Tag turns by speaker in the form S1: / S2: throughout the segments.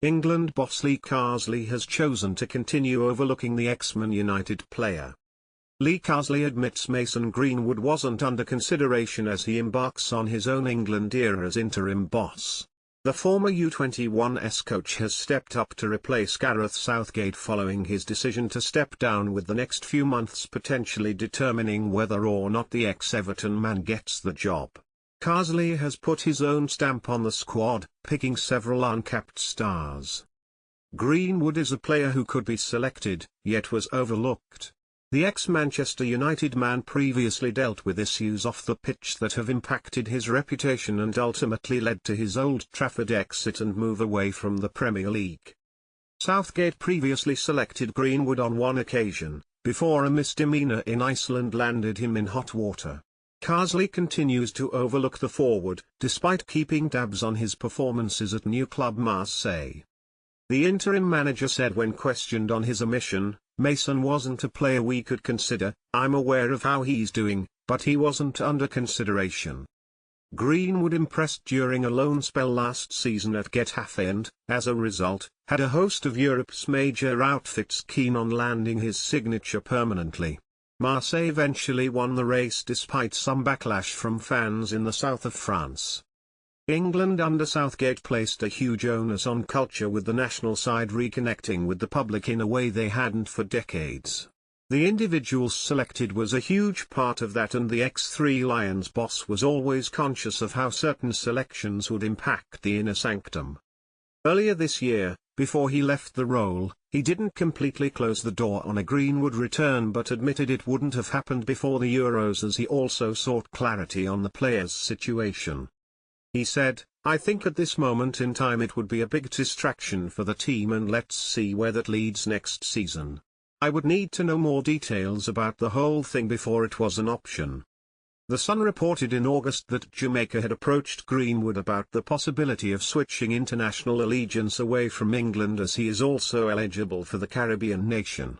S1: England boss Lee Carsley has chosen to continue overlooking the ex-Man United player. Lee Carsley admits Mason Greenwood wasn't under consideration as he embarks on his own England era as interim boss. The former U21's coach has stepped up to replace Gareth Southgate following his decision to step down, with the next few months potentially determining whether or not the ex-Everton man gets the job. Carsley has put his own stamp on the squad, picking several uncapped stars. Greenwood is a player who could be selected, yet was overlooked. The ex-Manchester United man previously dealt with issues off the pitch that have impacted his reputation and ultimately led to his Old Trafford exit and move away from the Premier League. Southgate previously selected Greenwood on one occasion, before a misdemeanor in Iceland landed him in hot water. Carsley continues to overlook the forward, despite keeping tabs on his performances at new club Marseille. The interim manager said when questioned on his omission, "Mason wasn't a player we could consider. I'm aware of how he's doing, but he wasn't under consideration." Greenwood impressed during a loan spell last season at Getafe and, as a result, had a host of Europe's major outfits keen on landing his signature permanently. Marseille eventually won the race despite some backlash from fans in the south of France. England under Southgate placed a huge onus on culture, with the national side reconnecting with the public in a way they hadn't for decades. The individuals selected was a huge part of that, and the ex-Three Lions boss was always conscious of how certain selections would impact the inner sanctum. Earlier this year, before he left the role, he didn't completely close the door on a Greenwood return but admitted it wouldn't have happened before the Euros, as he also sought clarity on the player's situation. He said, "I think at this moment in time it would be a big distraction for the team, and let's see where that leads next season. I would need to know more details about the whole thing before it was an option." The Sun reported in August that Jamaica had approached Greenwood about the possibility of switching international allegiance away from England, as he is also eligible for the Caribbean nation.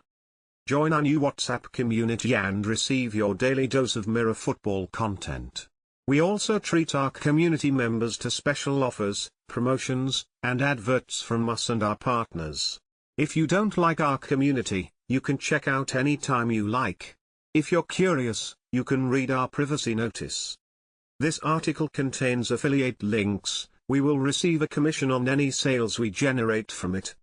S1: Join our new WhatsApp community and receive your daily dose of Mirror football content. We also treat our community members to special offers, promotions, and adverts from us and our partners. If you don't like our community, you can check out any time you like. If you're curious, you can read our privacy notice. This article contains affiliate links. We will receive a commission on any sales we generate from it.